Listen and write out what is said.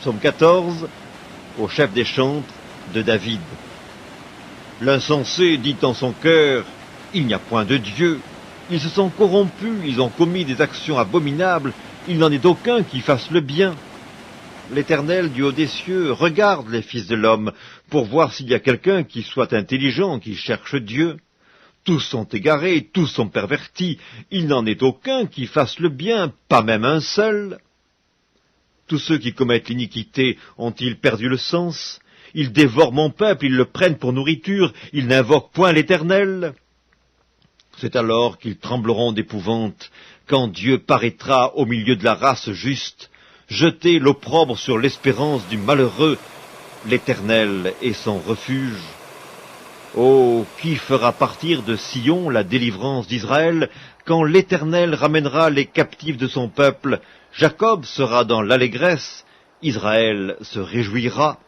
Psaume 14, au chef des chantres de David. L'insensé dit en son cœur, « Il n'y a point de Dieu. » Ils se sont corrompus, ils ont commis des actions abominables, il n'en est aucun qui fasse le bien. L'Éternel du haut des cieux regarde les fils de l'homme pour voir s'il y a quelqu'un qui soit intelligent, qui cherche Dieu. Tous sont égarés, tous sont pervertis, il n'en est aucun qui fasse le bien, pas même un seul. Tous ceux qui commettent l'iniquité ont-ils perdu le sens? Ils dévorent mon peuple, ils le prennent pour nourriture, ils n'invoquent point l'Éternel. C'est alors qu'ils trembleront d'épouvante, quand Dieu paraîtra au milieu de la race juste, jeter l'opprobre sur l'espérance du malheureux, l'Éternel est son refuge. Oh, qui fera partir de Sion la délivrance d'Israël, quand l'Éternel ramènera les captifs de son peuple? Jacob sera dans l'allégresse, Israël se réjouira.